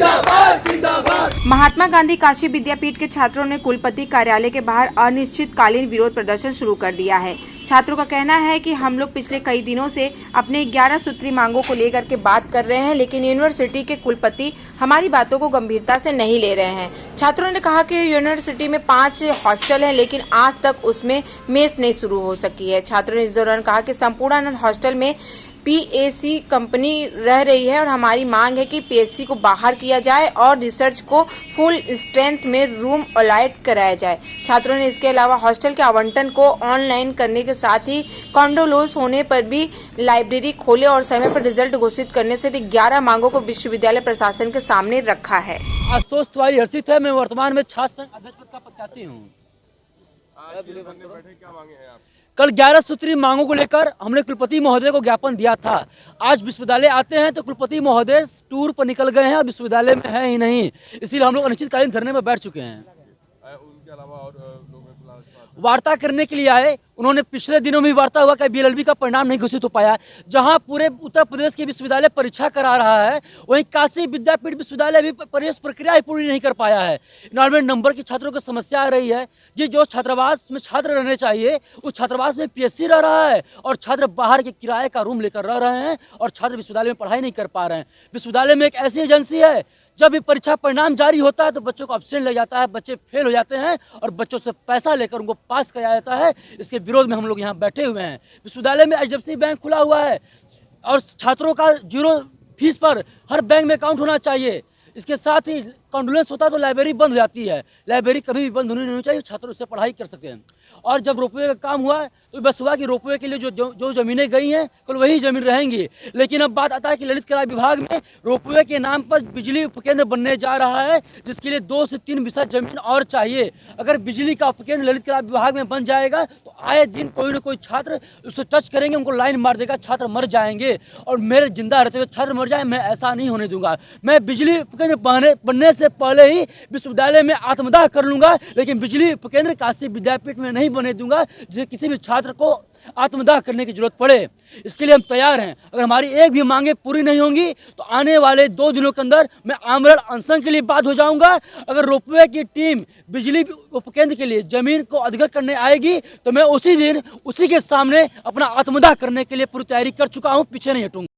जिंदाबाद जिंदाबाद। महात्मा गांधी काशी विद्यापीठ के छात्रों ने कुलपति कार्यालय के बाहर अनिश्चितकालीन विरोध प्रदर्शन शुरू कर दिया है। छात्रों का कहना है कि हम लोग पिछले कई दिनों से अपने 11 सूत्री मांगों को लेकर के बात कर रहे हैं, लेकिन यूनिवर्सिटी के कुलपति हमारी बातों को गंभीरता से नहीं ले रहे हैं। छात्रों ने कहा कि यूनिवर्सिटी में 5 हॉस्टल हैं, लेकिन आज तक उसमें मेस नहीं शुरू हो सकी है। छात्रों ने इस दौरान कहा कि संपूर्णानंद हॉस्टल में पीएसी कंपनी रह रही है और हमारी मांग है कि पीएसी को बाहर किया जाए और रिसर्च को फुल स्ट्रेंथ में रूम अलॉट कराया जाए। छात्रों ने इसके अलावा हॉस्टल के आवंटन को ऑनलाइन करने के साथ ही कॉन्डोलोस होने पर भी लाइब्रेरी खोले और समय पर रिजल्ट घोषित करने से 11 मांगों को विश्वविद्यालय प्रशासन के सामने रखा है। आशुतोष तिवारी हर्षित है। मैं वर्तमान में छात्र संघ अध्यक्ष पद का प्रत्याशी हूँ। कल 11 सूत्री मांगों को लेकर हमने कुलपति महोदय को ज्ञापन दिया था। आज विश्वविद्यालय आते हैं तो कुलपति महोदय टूर पर निकल गए हैं और विश्वविद्यालय में है ही नहीं, इसीलिए हम लोग अनिश्चितकालीन धरने में बैठ चुके हैं। उनके अलावा और लोग वार्ता करने के लिए आए। उन्होंने पिछले दिनों में वार्ता हुआ कि बीएलएलबी का परिणाम नहीं घोषित हो पाया। जहां पूरे उत्तर प्रदेश के विश्वविद्यालय परीक्षा करा रहा है, वहीं काशी विद्यापीठ विश्वविद्यालय भी प्रवेश प्रक्रिया पूरी नहीं कर पाया है। इनरोलमेंट नंबर की छात्रों को समस्या आ रही है। जो छात्रावास में छात्र रहने चाहिए उस छात्रावास में पीएससी रह रहा है और छात्र बाहर के किराए का रूम लेकर रह रहे हैं और छात्र विश्वविद्यालय में पढ़ाई नहीं कर पा रहे हैं। विश्वविद्यालय में एक ऐसी एजेंसी है, जब भी परीक्षा परिणाम जारी होता है तो बच्चों को एब्सेंट लग जाता है, बच्चे फेल हो जाते हैं और बच्चों से पैसा लेकर उनको पास कराया जाता है। इसके विरोध में हम लोग यहाँ बैठे हुए हैं। विश्वविद्यालय में एचडीएफसी बैंक खुला हुआ है और छात्रों का 0 फीस पर हर बैंक में अकाउंट होना चाहिए। इसके साथ ही कॉन्डोलेंस होता है तो लाइब्रेरी बंद हो जाती है। लाइब्रेरी कभी भी बंद होनी नहीं चाहिए, छात्र उससे पढ़ाई कर सकते हैं। और जब रोपवे का काम हुआ तो बस हुआ कि रोपवे के लिए जो ज़मीनें गई हैं कल वही ज़मीन रहेंगी। लेकिन अब बात आता है कि ललित कला विभाग में रोपवे के नाम पर बिजली उपकेंद्र बनने जा रहा है, जिसके लिए 2 से 3 बिस्सा जमीन और चाहिए। अगर बिजली का उपकेंद्र ललित कला विभाग में बन जाएगा तो आए दिन कोई न कोई छात्र उससे टच करेंगे, उनको लाइन मार देगा, छात्र मर जाएंगे। और मेरे जिंदा रहते हुए छात्र मर जाए, मैं ऐसा नहीं होने दूंगा। मैं बिजली उपकेंद्र बनने से पहले ही विश्वविद्यालय में आत्मदाह कर लूंगा, लेकिन बिजली उपकेंद्र काशी विद्यापीठ में नहीं बने दूंगा जिसे किसी भी छात्र को आत्मदाह करने की जरूरत पड़े। इसके लिए हम तैयार हैं। अगर हमारी एक भी मांगे पूरी नहीं होंगी तो आने वाले 2 दिनों के अंदर मैं आमरण अनशन के लिए बाध्य हो जाऊंगा। अगर रोपवे की टीम बिजली उपकेंद्र के लिए जमीन को अधिग्रहण करने आएगी तो मैं उसी दिन उसी के सामने अपना आत्मदाह करने के लिए पूरी तैयारी कर चुका हूं, पीछे नहीं हटूंगा।